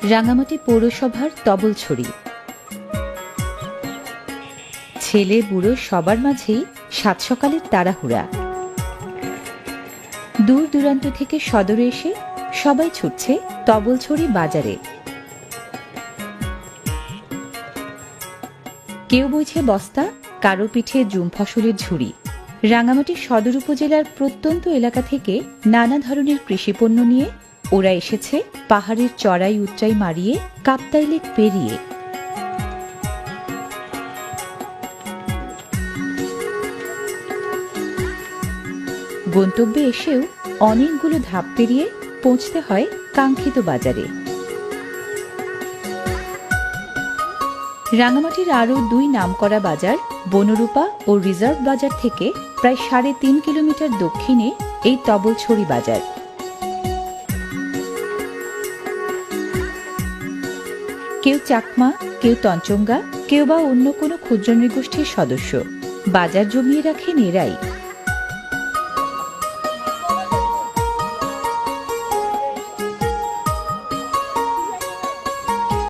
রাঙামাটি পৌরসভার তবলছড়ি। ছেলে বুড়ো সবার মাঝেই সাত সকালের তাড়াহুড়া। দূর দূরান্ত থেকে সদরে এসে সবাই ছুটছে তবলছড়ি বাজারে। কেউ বইছে বস্তা, কারো পিঠে জুম ফসলের ঝুড়ি। রাঙামাটি সদর উপজেলার প্রত্যন্ত এলাকা থেকে নানা ধরনের কৃষিপণ্য নিয়ে ওরা এসেছে পাহাড়ের চড়াই উচ্চাই মারিয়ে কাপ্তাই লেক পেরিয়ে। গন্তব্যে এসেও অনেকগুলো ধাপ পেরিয়ে পৌঁছতে হয় কাঙ্ক্ষিত বাজারে। রাঙামাটির আরও দুই নামকরা বাজার বনরূপা ও রিজার্ভ বাজার থেকে প্রায় ৩.৫ কিলোমিটার দক্ষিণে এই তবলছড়ি বাজার। কেউ চাকমা, কেউ তঞ্চঙ্গা, কেউ বা অন্য কোনো ক্ষুদ্র নৃগোষ্ঠীর সদস্য। বাজার জমিয়ে রাখেন এরাই।